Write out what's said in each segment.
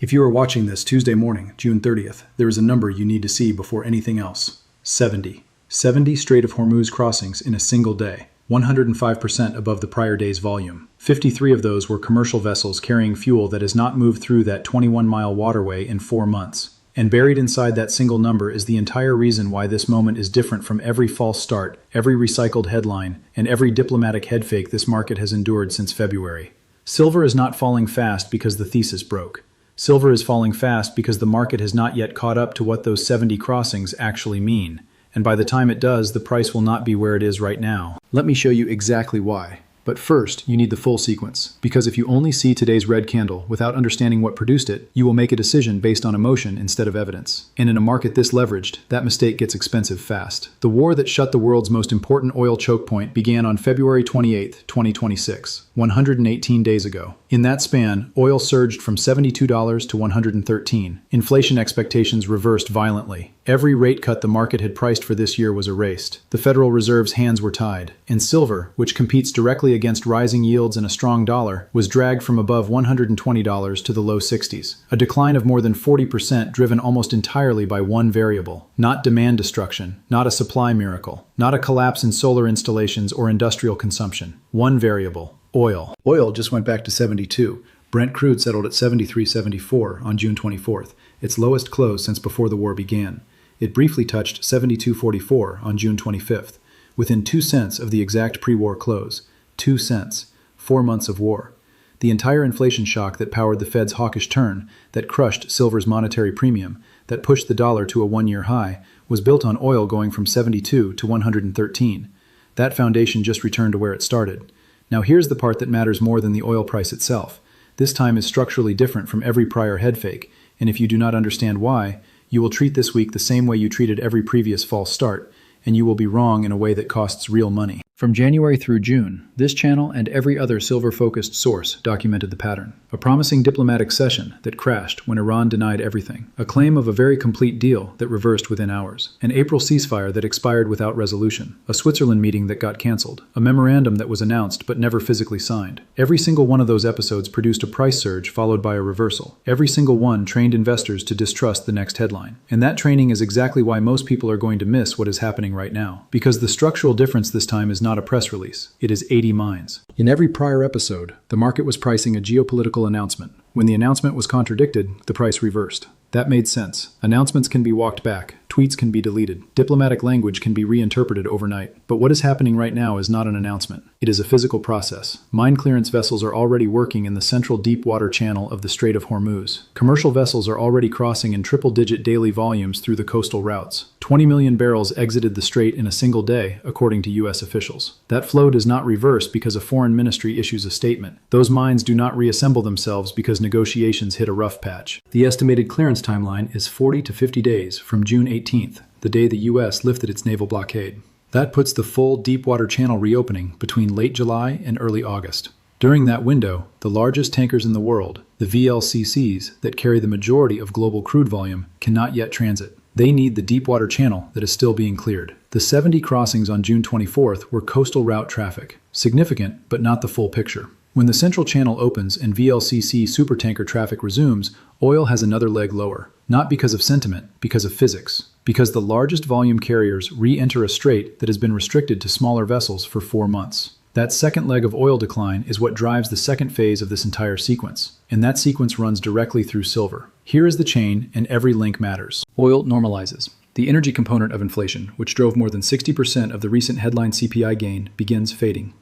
If you are watching this Tuesday morning, June 30th, there is a number you need to see before anything else. 70. 70 Strait of Hormuz crossings in a single day, 105% above the prior day's volume. 53 of those were commercial vessels carrying fuel that has not moved through that 21-mile waterway in 4 months. And buried inside that single number is the entire reason why this moment is different from every false start, every recycled headline, and every diplomatic headfake this market has endured since February. Silver is not falling fast because the thesis broke. Silver is falling fast because the market has not yet caught up to what those 70 crossings actually mean. And by the time it does, the price will not be where it is right now. Let me show you exactly why. But first, you need the full sequence, because if you only see today's red candle without understanding what produced it, you will make a decision based on emotion instead of evidence. And in a market this leveraged, that mistake gets expensive fast. The war that shut the world's most important oil choke point began on February 28, 2026, 118 days ago. In that span, oil surged from $72 to $113. Inflation expectations reversed violently. Every rate cut the market had priced for this year was erased. The Federal Reserve's hands were tied, and silver, which competes directly against rising yields and a strong dollar, was dragged from above $120 to the low 60s. A decline of more than 40% driven almost entirely by one variable. Not demand destruction, not a supply miracle, not a collapse in solar installations or industrial consumption. One variable. Oil. Oil just went back to 72. Brent crude settled at 73.74 on June 24th, its lowest close since before the war began. It briefly touched 72.44 on June 25th, within 2 cents of the exact pre-war close. 2 cents. 4 months of war. The entire inflation shock that powered the Fed's hawkish turn, that crushed silver's monetary premium, that pushed the dollar to a one-year high, was built on oil going from 72 to 113. That foundation just returned to where it started. Now here's the part that matters more than the oil price itself. This time is structurally different from every prior headfake, and if you do not understand why, you will treat this week the same way you treated every previous false start, and you will be wrong in a way that costs real money. From January through June, this channel and every other silver-focused source documented the pattern. A promising diplomatic session that crashed when Iran denied everything. A claim of a very complete deal that reversed within hours. An April ceasefire that expired without resolution. A Switzerland meeting that got cancelled. A memorandum that was announced but never physically signed. Every single one of those episodes produced a price surge followed by a reversal. Every single one trained investors to distrust the next headline. And that training is exactly why most people are going to miss what is happening right now. Because the structural difference this time is not a press release. It is 80 mines. In every prior episode, the market was pricing a geopolitical announcement. When the announcement was contradicted, the price reversed. That made sense. Announcements can be walked back. Tweets can be deleted. Diplomatic language can be reinterpreted overnight. But what is happening right now is not an announcement. It is a physical process. Mine clearance vessels are already working in the central deep water channel of the Strait of Hormuz. Commercial vessels are already crossing in triple-digit daily volumes through the coastal routes. 20 million barrels exited the strait in a single day, according to U.S. officials. That flow does not reverse because a foreign ministry issues a statement. Those mines do not reassemble themselves because negotiations hit a rough patch. The estimated clearance timeline is 40 to 50 days from June 18th, the day the U.S. lifted its naval blockade. That puts the full deepwater channel reopening between late July and early August. During that window, the largest tankers in the world, the VLCCs that carry the majority of global crude volume, cannot yet transit. They need the deepwater channel that is still being cleared. The 70 crossings on June 24th were coastal route traffic. Significant, but not the full picture. When the central channel opens and VLCC supertanker traffic resumes, oil has another leg lower. Not because of sentiment, because of physics. Because the largest volume carriers re-enter a strait that has been restricted to smaller vessels for 4 months. That second leg of oil decline is what drives the second phase of this entire sequence. And that sequence runs directly through silver. Here is the chain, and every link matters. Oil normalizes. The energy component of inflation, which drove more than 60% of the recent headline CPI gain, begins fading.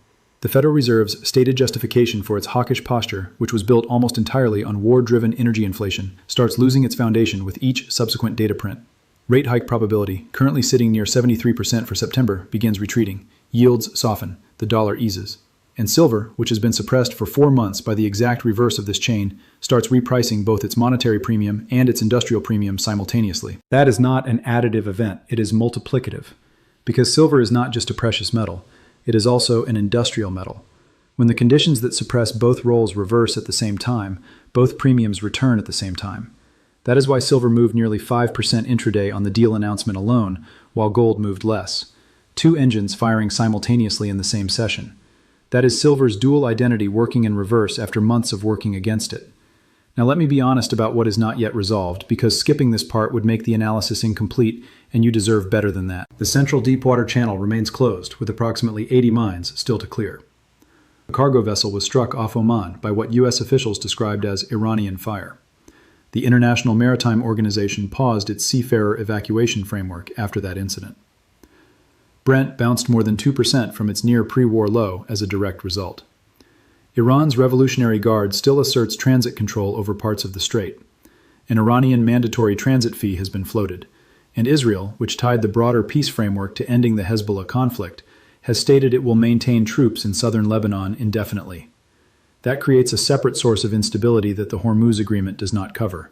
The Federal Reserve's stated justification for its hawkish posture, which was built almost entirely on war-driven energy inflation, starts losing its foundation with each subsequent data print. Rate hike probability, currently sitting near 73% for September, begins retreating. Yields soften. The dollar eases. And silver, which has been suppressed for 4 months by the exact reverse of this chain, starts repricing both its monetary premium and its industrial premium simultaneously. That is not an additive event, it is multiplicative. Because silver is not just a precious metal, it is also an industrial metal. When the conditions that suppress both roles reverse at the same time, both premiums return at the same time. That is why silver moved nearly 5% intraday on the deal announcement alone, while gold moved less. 2 engines firing simultaneously in the same session. That is silver's dual identity working in reverse after months of working against it. Now let me be honest about what is not yet resolved, because skipping this part would make the analysis incomplete, and you deserve better than that. The Central Deepwater Channel remains closed, with approximately 80 mines still to clear. A cargo vessel was struck off Oman by what U.S. officials described as Iranian fire. The International Maritime Organization paused its seafarer evacuation framework after that incident. Brent bounced more than 2% from its near pre-war low as a direct result. Iran's Revolutionary Guard still asserts transit control over parts of the strait. An Iranian mandatory transit fee has been floated, and Israel, which tied the broader peace framework to ending the Hezbollah conflict, has stated it will maintain troops in southern Lebanon indefinitely. That creates a separate source of instability that the Hormuz Agreement does not cover.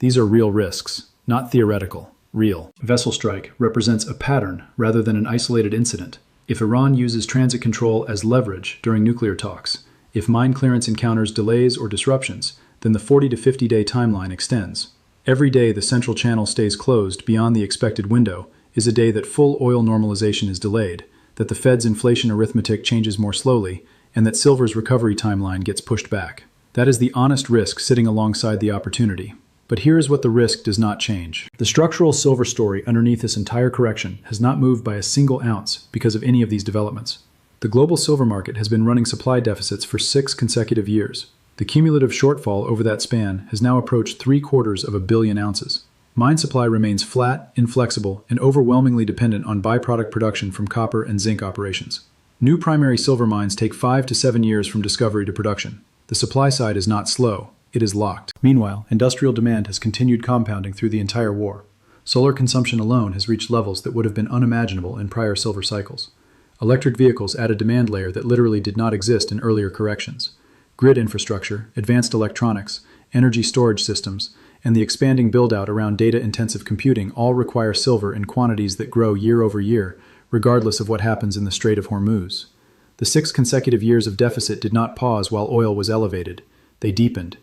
These are real risks, not theoretical, real. Vessel strike represents a pattern rather than an isolated incident. If Iran uses transit control as leverage during nuclear talks, if mine clearance encounters delays or disruptions, then the 40 to 50-day timeline extends. Every day the Central Channel stays closed beyond the expected window is a day that full oil normalization is delayed, that the Fed's inflation arithmetic changes more slowly, and that silver's recovery timeline gets pushed back. That is the honest risk sitting alongside the opportunity. But here is what the risk does not change. The structural silver story underneath this entire correction has not moved by a single ounce because of any of these developments. The global silver market has been running supply deficits for 6 consecutive years. The cumulative shortfall over that span has now approached 750 million ounces. Mine supply remains flat, inflexible, and overwhelmingly dependent on byproduct production from copper and zinc operations. New primary silver mines take 5 to 7 years from discovery to production. The supply side is not slow, it is locked. Meanwhile, industrial demand has continued compounding through the entire war. Solar consumption alone has reached levels that would have been unimaginable in prior silver cycles. Electric vehicles add a demand layer that literally did not exist in earlier corrections. Grid infrastructure, advanced electronics, energy storage systems, and the expanding build-out around data-intensive computing all require silver in quantities that grow year over year, regardless of what happens in the Strait of Hormuz. The 6 consecutive years of deficit did not pause while oil was elevated. They deepened.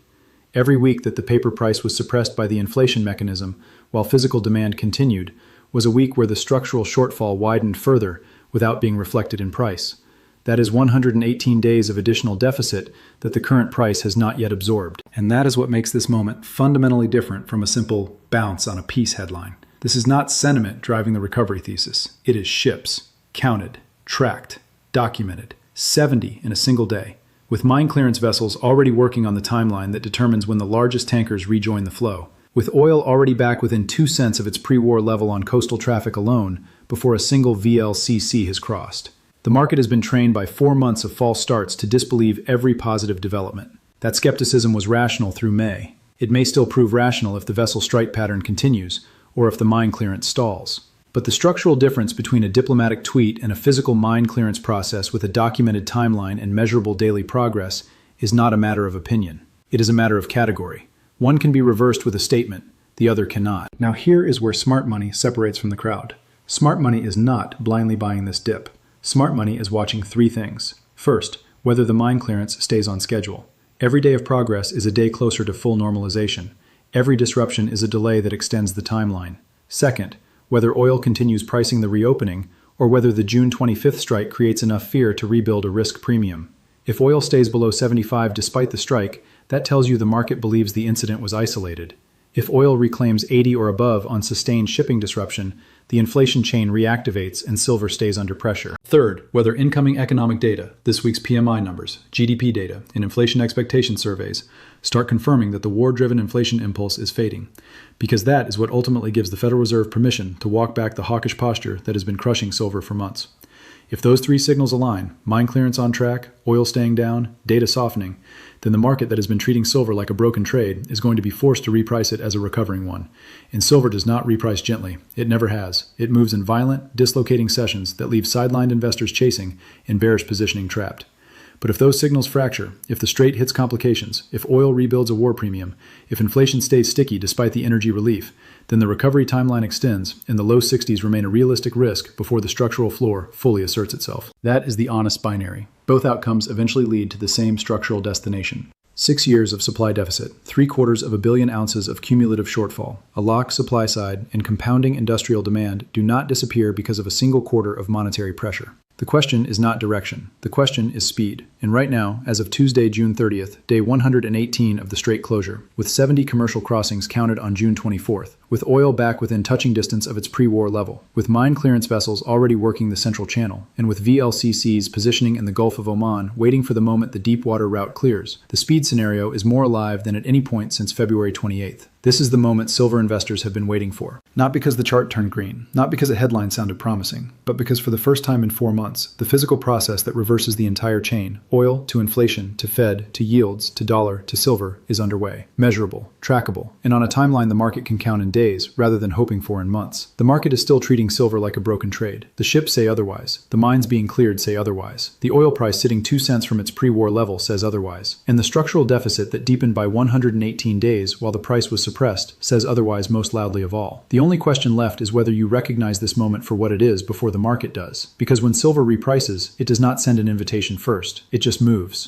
Every week that the paper price was suppressed by the inflation mechanism, while physical demand continued, was a week where the structural shortfall widened further without being reflected in price. That is 118 days of additional deficit that the current price has not yet absorbed. And that is what makes this moment fundamentally different from a simple bounce on a peace headline. This is not sentiment driving the recovery thesis. It is ships, counted, tracked, documented, 70 in a single day, with mine clearance vessels already working on the timeline that determines when the largest tankers rejoin the flow, with oil already back within 2 cents of its pre-war level on coastal traffic alone before a single VLCC has crossed. The market has been trained by 4 months of false starts to disbelieve every positive development. That skepticism was rational through May. It may still prove rational if the vessel strike pattern continues, or if the mine clearance stalls. But the structural difference between a diplomatic tweet and a physical mine clearance process with a documented timeline and measurable daily progress is not a matter of opinion. It is a matter of category. One can be reversed with a statement, the other cannot. Now here is where smart money separates from the crowd. Smart money is not blindly buying this dip. Smart money is watching 3 things. First, whether the mine clearance stays on schedule. Every day of progress is a day closer to full normalization. Every disruption is a delay that extends the timeline. Second, whether oil continues pricing the reopening, or whether the June 25th strike creates enough fear to rebuild a risk premium. If oil stays below 75 despite the strike, that tells you the market believes the incident was isolated. If oil reclaims 80 or above on sustained shipping disruption, the inflation chain reactivates and silver stays under pressure. Third, whether incoming economic data, this week's PMI numbers, GDP data, and inflation expectation surveys start confirming that the war-driven inflation impulse is fading, because that is what ultimately gives the Federal Reserve permission to walk back the hawkish posture that has been crushing silver for months. If those 3 signals align, mine clearance on track, oil staying down, data softening, then the market that has been treating silver like a broken trade is going to be forced to reprice it as a recovering one. And silver does not reprice gently. It never has. It moves in violent, dislocating sessions that leave sidelined investors chasing and bearish positioning trapped. But if those signals fracture, if the strait hits complications, if oil rebuilds a war premium, if inflation stays sticky despite the energy relief, then the recovery timeline extends and the low 60s remain a realistic risk before the structural floor fully asserts itself. That is the honest binary. Both outcomes eventually lead to the same structural destination. 6 years of supply deficit, 750 million ounces of cumulative shortfall, a locked supply side, and compounding industrial demand do not disappear because of a single quarter of monetary pressure. The question is not direction. The question is speed. And right now, as of Tuesday, June 30th, day 118 of the Strait closure, with 70 commercial crossings counted on June 24th, with oil back within touching distance of its pre-war level, with mine clearance vessels already working the central channel, and with VLCCs positioning in the Gulf of Oman, waiting for the moment the deep water route clears, the speed scenario is more alive than at any point since February 28th. This is the moment silver investors have been waiting for. Not because the chart turned green, not because a headline sounded promising, but because for the first time in 4 months, the physical process that reverses the entire chain, oil to inflation to Fed to yields to dollar to silver, is underway. Measurable, trackable, and on a timeline the market can count in days rather than hoping for in months. The market is still treating silver like a broken trade. The ships say otherwise. The mines being cleared say otherwise. The oil price sitting 2 cents from its pre-war level says otherwise. And the structural deficit that deepened by 118 days while the price was suppressed says otherwise most loudly of all. The only question left is whether you recognize this moment for what it is before the market does. Because when silver reprices, it does not send an invitation first. It just moves.